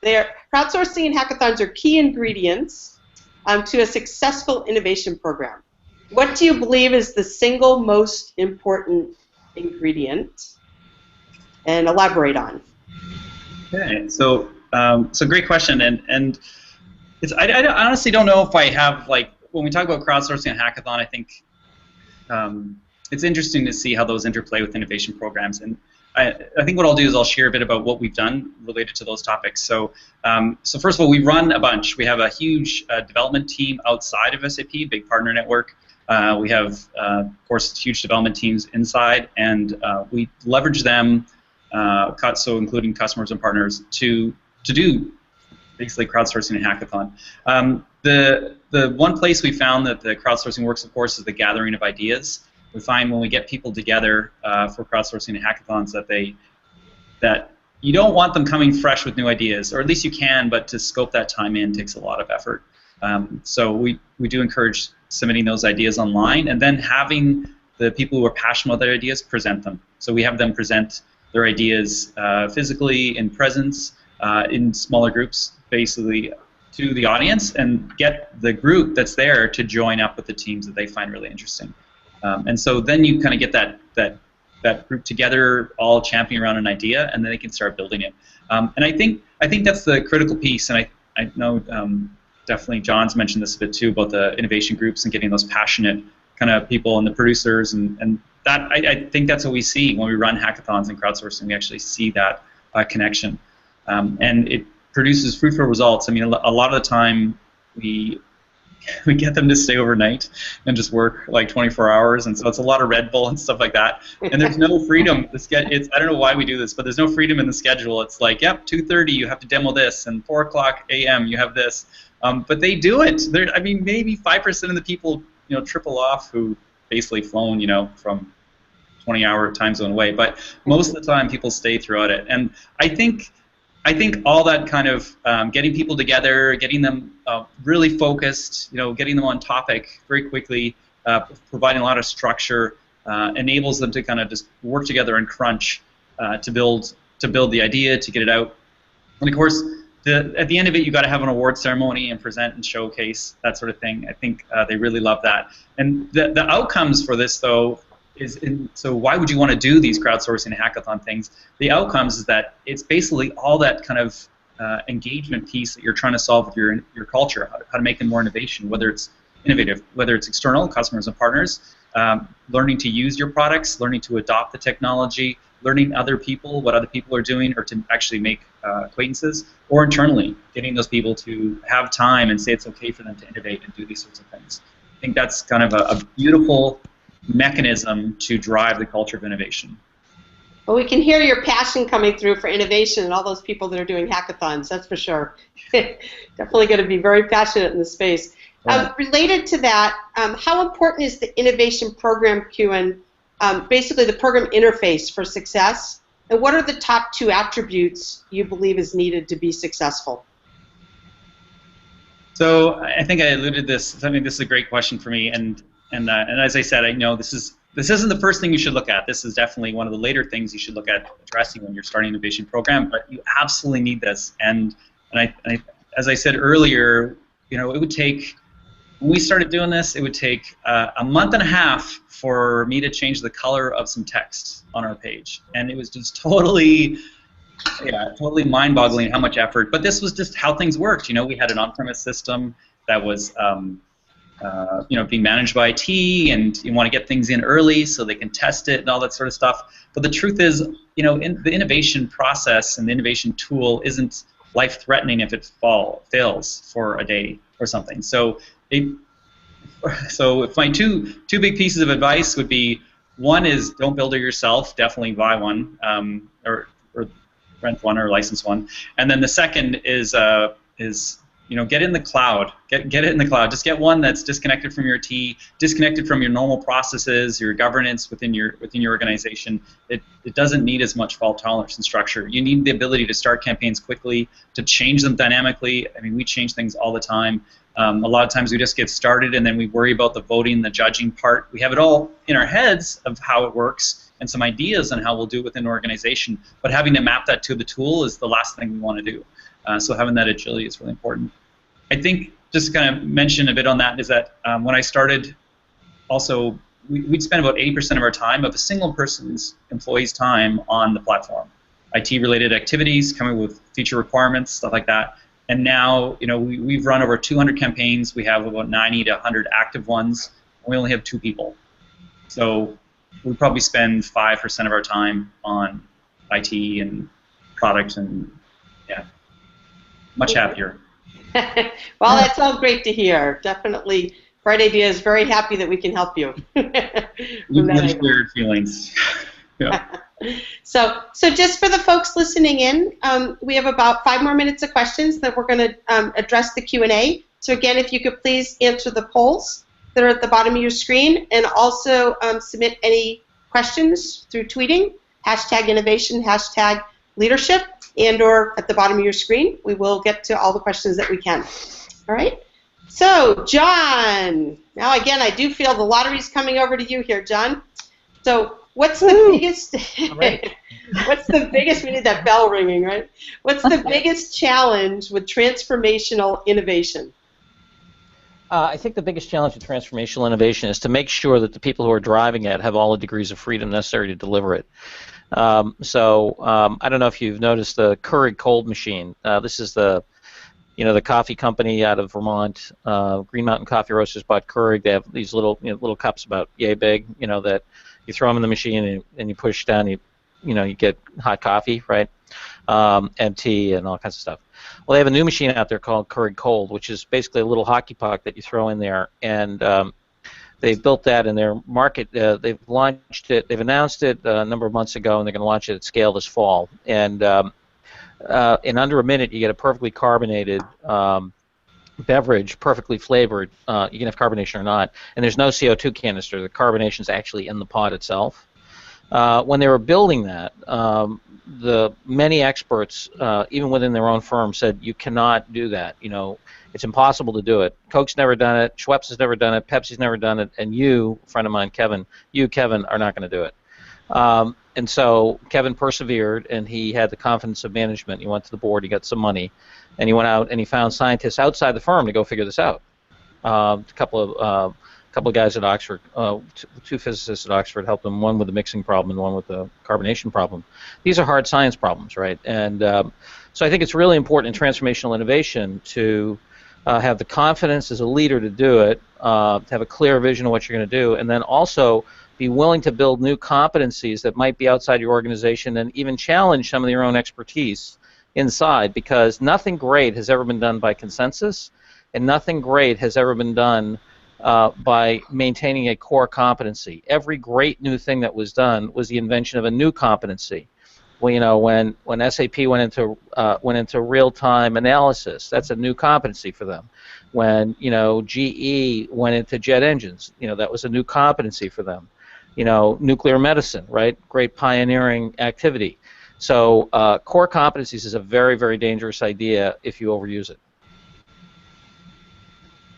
Crowdsourcing and hackathons are key ingredients to a successful innovation program. What do you believe is the single most important ingredient? And elaborate on. Okay, so great question, and I honestly don't know if I have, like, when we talk about crowdsourcing and hackathon, I think it's interesting to see how those interplay with innovation programs. And I think what I'll do is I'll share a bit about what we've done related to those topics. So first of all, we run a bunch. We have a huge development team outside of SAP, big partner network. We have, of course, huge development teams inside, and we leverage them, so including customers and partners, to do basically crowdsourcing and hackathon. The one place we found that the crowdsourcing works, of course, is the gathering of ideas. We find when we get people together for crowdsourcing and hackathons that you don't want them coming fresh with new ideas, or at least you can, but to scope that time in takes a lot of effort. So we do encourage submitting those ideas online, and then having the people who are passionate about their ideas present them. So we have them present their ideas physically in presence, in smaller groups, basically to the audience, and get the group that's there to join up with the teams that they find really interesting. And so then you kind of get that group together, all championing around an idea, and then they can start building it. And I think that's the critical piece. And I know definitely John's mentioned this a bit too, about the innovation groups and getting those passionate kind of people and the producers, and that I think that's what we see when we run hackathons and crowdsourcing. We actually see that connection, and it produces fruitful results. I mean, a lot of the time we get them to stay overnight and just work like 24 hours, and so it's a lot of Red Bull and stuff like that. And there's no freedom. I don't know why we do this, but there's no freedom in the schedule. It's like, yep, 2:30 you have to demo this, and 4:00 a.m. you have this. But they do it. I mean, maybe 5% of the people triple off who basically flown from 20-hour time zone away. But most of the time people stay throughout it, and I think all that kind of getting people together, getting them really focused, getting them on topic very quickly, providing a lot of structure, enables them to kind of just work together and crunch to build the idea, to get it out. And of course, at the end of it, you got to have an award ceremony and present and showcase, that sort of thing. I think they really love that. And the outcomes for this, though, so why would you want to do these crowdsourcing and hackathon things? The outcomes is that it's basically all that kind of engagement piece that you're trying to solve with your culture, how to make them more innovation, whether it's innovative, whether it's external, customers and partners, learning to use your products, learning to adopt the technology, learning other people, what other people are doing, or to actually make acquaintances, or internally, getting those people to have time and say it's okay for them to innovate and do these sorts of things. I think that's kind of a beautiful mechanism to drive the culture of innovation. Well, we can hear your passion coming through for innovation and all those people that are doing hackathons, that's for sure. Definitely going to be very passionate in the space. Yeah. Related to that, how important is the innovation program, Kuhan, basically the program interface for success, and what are the top 2 attributes you believe is needed to be successful? So I think I alluded this. I mean, this is a great question for me, and as I said, I know this isn't the first thing you should look at. This is definitely one of the later things you should look at addressing when you're starting an innovation program. But you absolutely need this. And I as I said earlier, it would take, when we started doing this, it would take a month and a half for me to change the color of some text on our page, and it was just totally mind-boggling how much effort. But this was just how things worked. We had an on-premise system that was being managed by IT, and you want to get things in early so they can test it and all that sort of stuff. But the truth is, in the innovation process and the innovation tool isn't life-threatening if it fails for a day or something. So if my two big pieces of advice would be, one is don't build it yourself, definitely buy one, or rent one or license one, and then the second is get in the cloud. Get it in the cloud. Just get one that's disconnected from your IT, disconnected from your normal processes, your governance within your organization. It doesn't need as much fault tolerance and structure. You need the ability to start campaigns quickly, to change them dynamically. I mean, we change things all the time. A lot of times we just get started and then we worry about the voting, the judging part. We have it all in our heads of how it works and some ideas on how we'll do it within an organization, but having to map that to the tool is the last thing we want to do. So having that agility is really important. I think just to kind of mention a bit on that is that when I started, also we'd spend about 80% of our time, of a single person's employee's time, on the platform. IT-related activities, coming with feature requirements, stuff like that. And now, we've run over 200 campaigns. We have about 90 to 100 active ones. And we only have 2 people. So we probably spend 5% of our time on IT and product, and yeah, much happier. Well, that's all great to hear. Definitely, Brightidea is very happy that we can help you. Really weird feelings. Yeah. So just for the folks listening in, we have about 5 more minutes of questions that we're going to address the Q&A. So again, if you could please answer the polls that are at the bottom of your screen, and also submit any questions through tweeting, #innovation, #leadership, and/or at the bottom of your screen. We will get to all the questions that we can. All right? So, John, now again, I do feel the lottery's coming over to you here, John. So, what's the biggest? What's the biggest? We need that bell ringing, right? What's the biggest challenge with transformational innovation? I think the biggest challenge with transformational innovation is to make sure that the people who are driving it have all the degrees of freedom necessary to deliver it. I don't know if you've noticed the Keurig cold machine. This is the coffee company out of Vermont. Green Mountain Coffee Roasters bought Keurig. They have these little little cups about yay big, that you throw them in the machine and you push down. You get hot coffee, right? And tea and all kinds of stuff. Well, they have a new machine out there called Keurig Cold, which is basically a little hockey puck that you throw in there, and they've built that in their market. They've launched it. They've announced it a number of months ago, and they're going to launch it at scale this fall. And in under a minute, you get a perfectly carbonated beverage, perfectly flavored. You can have carbonation or not, and there's no CO2 canister. The carbonation is actually in the pod itself. When they were building that, the many experts, even within their own firm, said you cannot do that. It's impossible to do it. Coke's never done it. Schweppes has never done it. Pepsi's never done it. And you, a friend of mine, Kevin, are not going to do it. And so Kevin persevered, and he had the confidence of management. He went to the board. He got some money, and he went out and he found scientists outside the firm to go figure this out. A couple of guys at Oxford, 2 physicists at Oxford helped them, one with the mixing problem and one with the carbonation problem. These are hard science problems, right? And so I think it's really important in transformational innovation to have the confidence as a leader to do it, to have a clear vision of what you're going to do, and then also be willing to build new competencies that might be outside your organization and even challenge some of your own expertise inside, because nothing great has ever been done by consensus, and nothing great has ever been done by maintaining a core competency. Every great new thing that was done was the invention of a new competency. Well, when SAP went into real-time analysis, that's a new competency for them. When GE went into jet engines, that was a new competency for them. Nuclear medicine, right? Great pioneering activity. So core competencies is a very, very dangerous idea if you overuse it.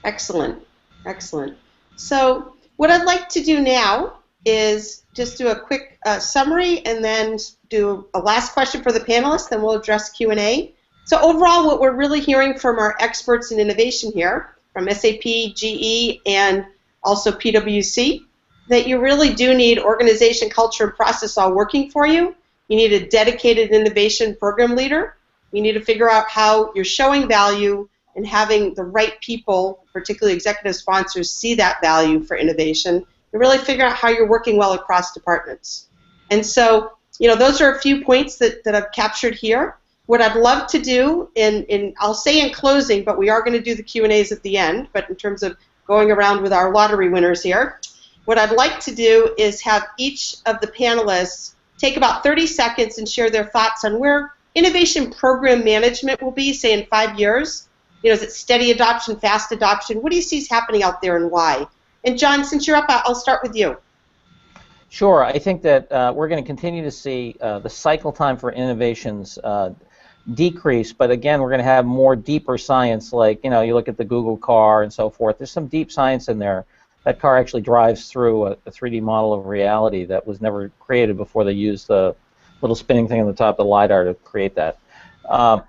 Excellent. Excellent. So what I'd like to do now is just do a quick summary and then do a last question for the panelists, then we'll address Q&A. So overall, what we're really hearing from our experts in innovation here, from SAP, GE, and also PwC, that you really do need organization, culture, and process all working for you. You need a dedicated innovation program leader. You need to figure out how you're showing value and having the right people, particularly executive sponsors, see that value for innovation, and really figure out how you're working well across departments. And so, those are a few points that I've captured here. What I'd love to do, I'll say in closing, but we are going to do the Q&As at the end, but in terms of going around with our lottery winners here, what I'd like to do is have each of the panelists take about 30 seconds and share their thoughts on where innovation program management will be, say, in 5 years, Is it steady adoption, fast adoption? What do you see is happening out there and why? And John, since you're up, I'll start with you. Sure. I think that we're going to continue to see the cycle time for innovations decrease, but again, we're going to have more deeper science, like, you look at the Google car and so forth. There's some deep science in there. That car actually drives through a 3D model of reality that was never created before they used the little spinning thing on the top of the LiDAR to create that.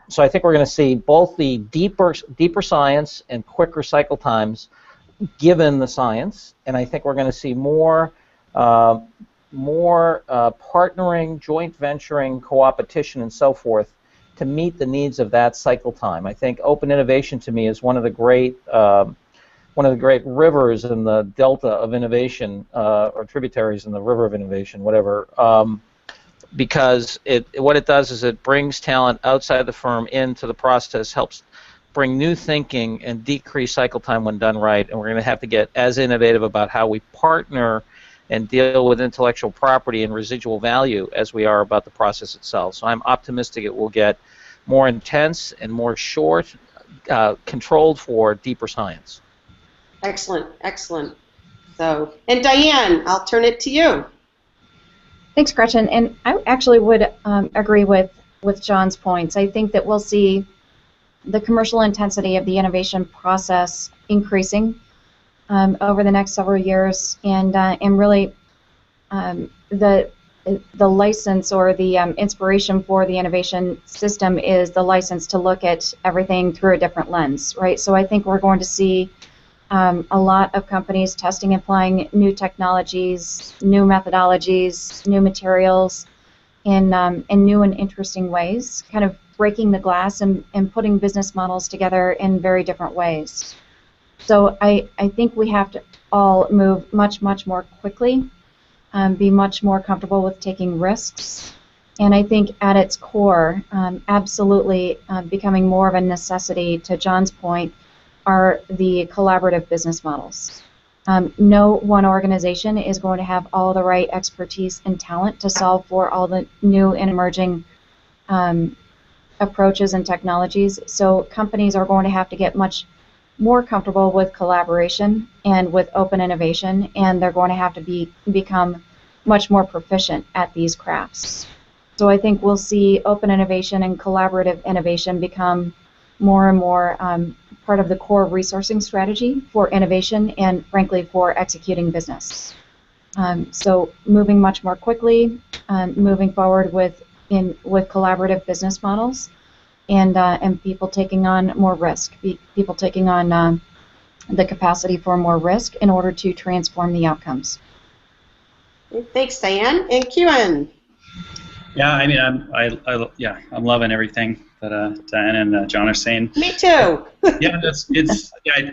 So I think we're going to see both the deeper science and quicker cycle times given the science, and I think we're going to see more partnering, joint venturing, co-opetition, and so forth to meet the needs of that cycle time. I think open innovation to me is one of the great rivers in the delta of innovation, or tributaries in the river of innovation, whatever. Because what it does is it brings talent outside the firm into the process, helps bring new thinking and decrease cycle time when done right, and we're going to have to get as innovative about how we partner and deal with intellectual property and residual value as we are about the process itself. So I'm optimistic it will get more intense and more short, controlled for deeper science. Excellent, excellent. So, and Diane, I'll turn it to you. Thanks, Gretchen. And I actually would agree with John's points. I think that we'll see the commercial intensity of the innovation process increasing over the next several years, and really the license or the inspiration for the innovation system is the license to look at everything through a different lens, right? So I think we're going to see a lot of companies testing and applying new technologies, new methodologies, new materials in new and interesting ways, kind of breaking the glass and putting business models together in very different ways. So I think we have to all move much, much more quickly, be much more comfortable with taking risks, and I think at its core, absolutely becoming more of a necessity, to John's point, are the collaborative business models. No one organization is going to have all the right expertise and talent to solve for all the new and emerging approaches and technologies, so companies are going to have to get much more comfortable with collaboration and with open innovation, and they're going to have to become much more proficient at these crafts. So I think we'll see open innovation and collaborative innovation become more and more part of the core resourcing strategy for innovation and, frankly, for executing business. So moving much more quickly, moving forward with collaborative business models, and people taking on more risk, people taking on the capacity for more risk in order to transform the outcomes. Thanks, Diane. And Kuhan. Yeah, I mean, I'm loving everything that Diane and John are saying. Me too. Yeah,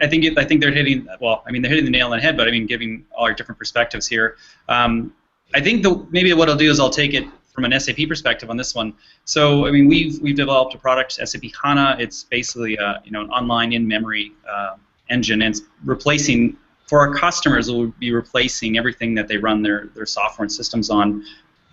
I think they're hitting. Well, I mean, they're hitting the nail on the head, but I mean, giving all our different perspectives here. I think maybe what I'll do is I'll take it from an SAP perspective on this one. So, I mean, we've developed a product, SAP HANA. It's basically an online in-memory engine, and it's replacing, for our customers, it will be replacing everything that they run their software and systems on.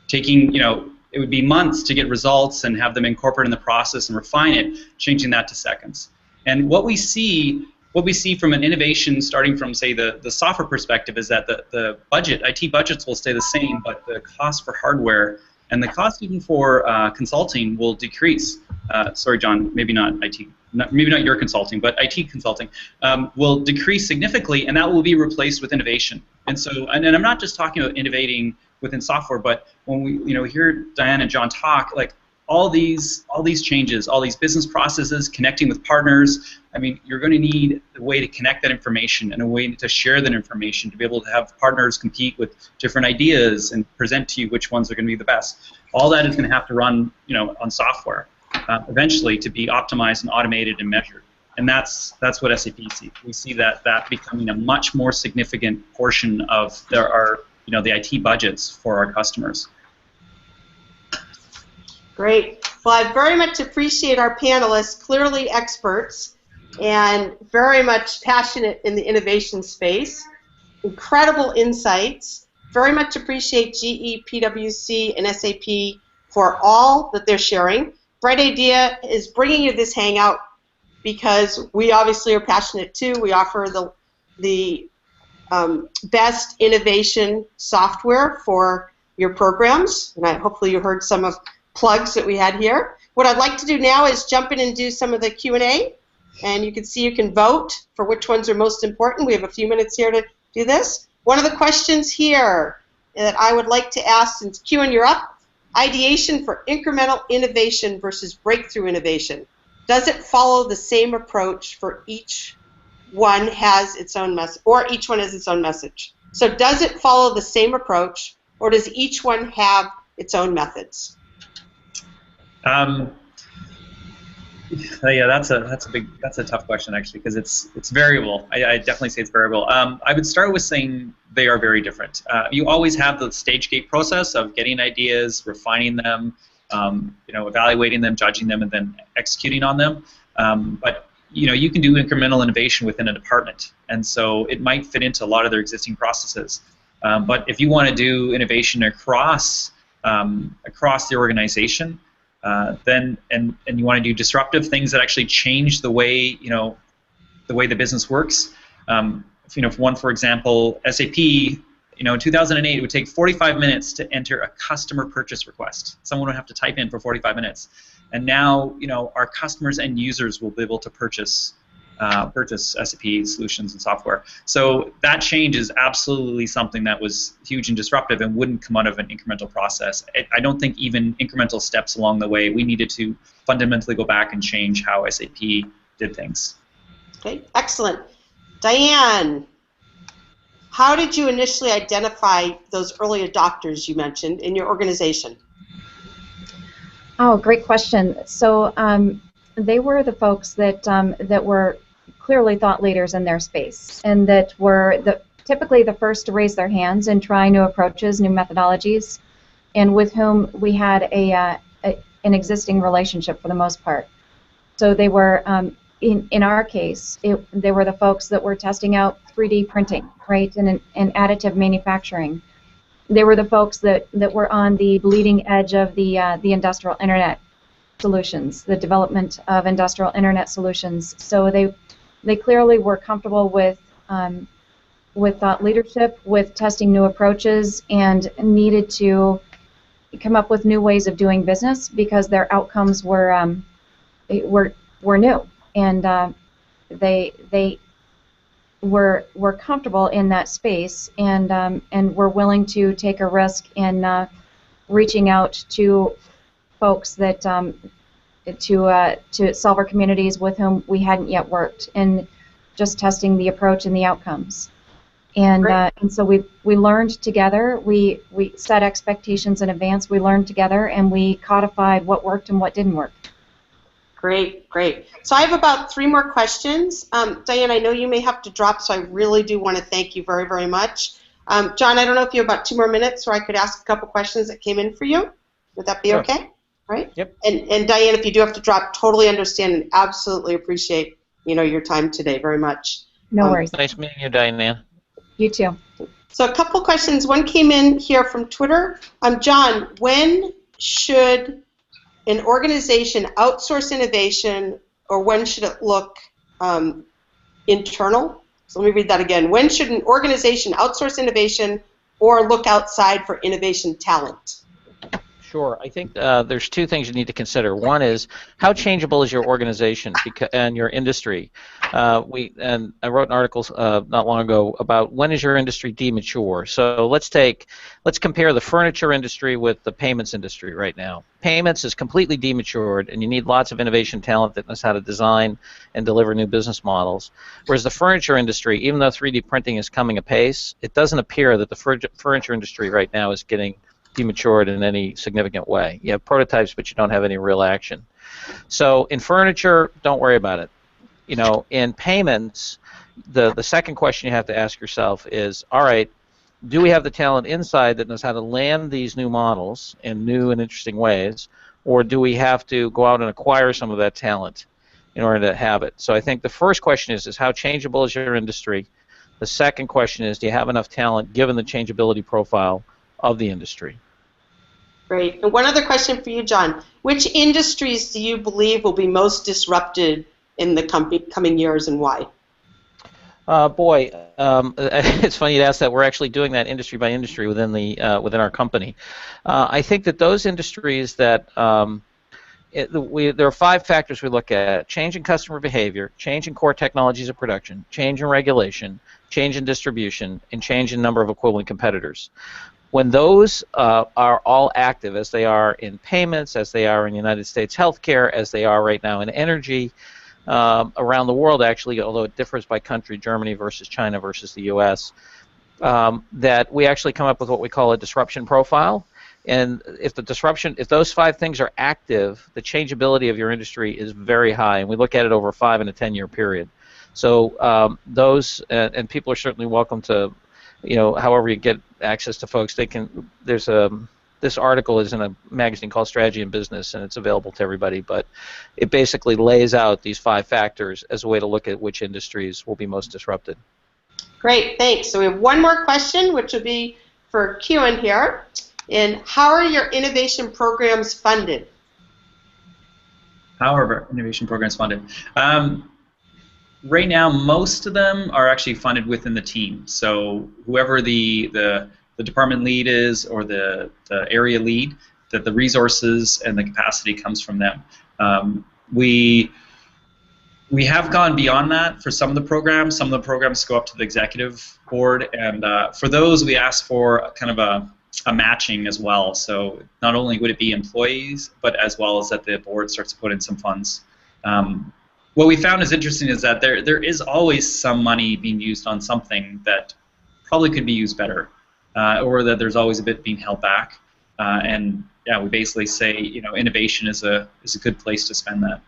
Taking, it would be months to get results and have them incorporate in the process and refine it, changing that to seconds. And what we see from an innovation starting from, say, the software perspective is that the IT budgets will stay the same, but the cost for hardware and the cost even for consulting will decrease. Sorry, John, maybe not IT, maybe not your consulting, but IT consulting will decrease significantly, and that will be replaced with innovation. And so, and I'm not just talking about innovating within software, but when we hear Diane and John talk, like all these changes, all these business processes, connecting with partners. I mean, you're going to need a way to connect that information and a way to share that information to be able to have partners compete with different ideas and present to you which ones are going to be the best. All that is going to have to run, on software eventually to be optimized and automated and measured. And that's what SAP sees. We see that becoming a much more significant portion of the IT budgets for our customers. Great. Well, I very much appreciate our panelists, clearly experts, and very much passionate in the innovation space. Incredible insights. Very much appreciate GE, PwC, and SAP for all that they're sharing. Brightidea is bringing you this hangout because we obviously are passionate too. We offer the best innovation software for your programs, and hopefully you heard some of plugs that we had here. What I'd like to do now is jump in and do some of the Q&A, and you can see you can vote for which ones are most important. We have a few minutes here to do this. One of the questions here that I would like to ask, since Kuhan, you're up, ideation for incremental innovation versus breakthrough innovation. Does it follow the same approach for each one has its own message, or each one has its own message? So does it follow the same approach, or does each one have its own methods? Yeah, that's a tough question actually, because it's variable. I definitely say it's variable. I would start with saying they are very different. You always have the stage gate process of getting ideas, refining them, evaluating them, judging them, and then executing on them. But you can do incremental innovation within a department, and so it might fit into a lot of their existing processes. But if you want to do innovation across the organization, then you want to do disruptive things that actually change the way the business works. For example, SAP, in 2008, it would take 45 minutes to enter a customer purchase request. Someone would have to type in for 45 minutes, and now our customers and users will be able to purchase SAP solutions and software. So that change is absolutely something that was huge and disruptive and wouldn't come out of an incremental process. I don't think even incremental steps along the way, we needed to fundamentally go back and change how SAP did things. Okay, excellent. Diane, how did you initially identify those early adopters you mentioned in your organization? Oh, great question. So they were the folks that were clearly thought leaders in their space, and that were typically the first to raise their hands and try new approaches, new methodologies, and with whom we had an existing relationship for the most part. So they were, in our case, they were the folks that were testing out 3D printing, right, and additive manufacturing. They were the folks that were on the bleeding edge of the industrial internet solutions, the development of industrial internet solutions. So they clearly were comfortable with thought leadership, with testing new approaches, and needed to come up with new ways of doing business because their outcomes were new, and they were comfortable in that space, and were willing to take a risk in reaching out to folks that to solver communities with whom we hadn't yet worked, and just testing the approach and the outcomes. And so we learned together. We set expectations in advance. We learned together, and we codified what worked and what didn't work. Great, great. So I have about 3 more questions. Diane, I know you may have to drop, so I really do want to thank you very, very much. John, I don't know if you have about 2 more minutes where I could ask a couple questions that came in for you. Would that be Sure. okay? All right. Yep. And Diane, if you do have to drop, totally understand and absolutely appreciate your time today very much. No worries. Nice meeting you, Diane. You too. So a couple questions. One came in here from Twitter. John, when should an organization outsource innovation, or when should it look internal? So let me read that again. When should an organization outsource innovation or look outside for innovation talent? Sure. I think there's 2 things you need to consider. One is, how changeable is your organization and your industry? I wrote an article not long ago about when is your industry demature. So let's compare the furniture industry with the payments industry right now. Payments is completely dematured, and you need lots of innovation talent that knows how to design and deliver new business models. Whereas the furniture industry, even though 3D printing is coming apace, it doesn't appear that the furniture industry right now is getting dematured in any significant way. You have prototypes, but you don't have any real action. So in furniture, don't worry about it. In payments, the second question you have to ask yourself is, all right, do we have the talent inside that knows how to land these new models in new and interesting ways, or do we have to go out and acquire some of that talent in order to have it? So I think the first question is how changeable is your industry? The second question is, do you have enough talent given the changeability profile of the industry? Great. And one other question for you, John. Which industries do you believe will be most disrupted in the coming years, and why? It's funny you ask that. We're actually doing that industry by industry within within our company. I think that those industries that there are 5 factors we look at: change in customer behavior, change in core technologies of production, change in regulation, change in distribution, and change in number of equivalent competitors. When those are all active, as they are in payments, as they are in United States healthcare, as they are right now in energy, around the world actually, although it differs by country, Germany versus China versus the U.S., that we actually come up with what we call a disruption profile. And if those 5 things are active, the changeability of your industry is very high, and we look at it over a 5 and a 10-year period. So those, and people are certainly welcome to, however you get access to folks, they can. This article is in a magazine called Strategy in Business, and it's available to everybody, but it basically lays out these 5 factors as a way to look at which industries will be most disrupted. Great, thanks. So we have one more question, which will be for Kuhan here. And how are your innovation programs funded? How are our innovation programs funded? Right now, most of them are actually funded within the team. So whoever the department lead is, or the area lead, that the resources and the capacity comes from them. We have gone beyond that for some of the programs. Some of the programs go up to the executive board, and for those we ask for kind of a matching as well. So not only would it be employees, but as well as that the board starts to put in some funds. What we found is interesting is that there is always some money being used on something that probably could be used better. Or that there's always a bit being held back, and yeah, we basically say innovation is a good place to spend that.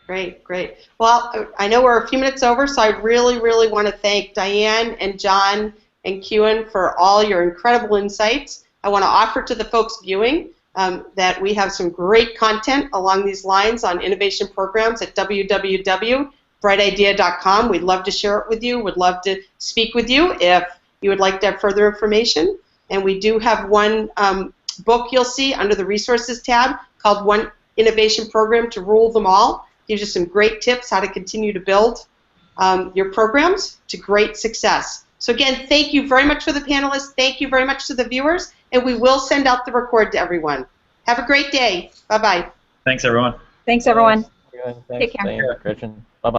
Great, great. Well, I know we're a few minutes over, so I really, really want to thank Diane and John and Kuhan for all your incredible insights. I want to offer to the folks viewing that we have some great content along these lines on innovation programs at www.brightidea.com. We'd love to share it with you. We'd love to speak with you if you would like to have further information. And we do have one book you'll see under the resources tab called One Innovation Program to Rule Them All. Gives you some great tips how to continue to build your programs to great success. So again, thank you very much for the panelists. Thank you very much to the viewers. And we will send out the record to everyone. Have a great day. Bye-bye. Thanks, everyone. Thanks, everyone. Thanks. Take care. Thanks, Gretchen.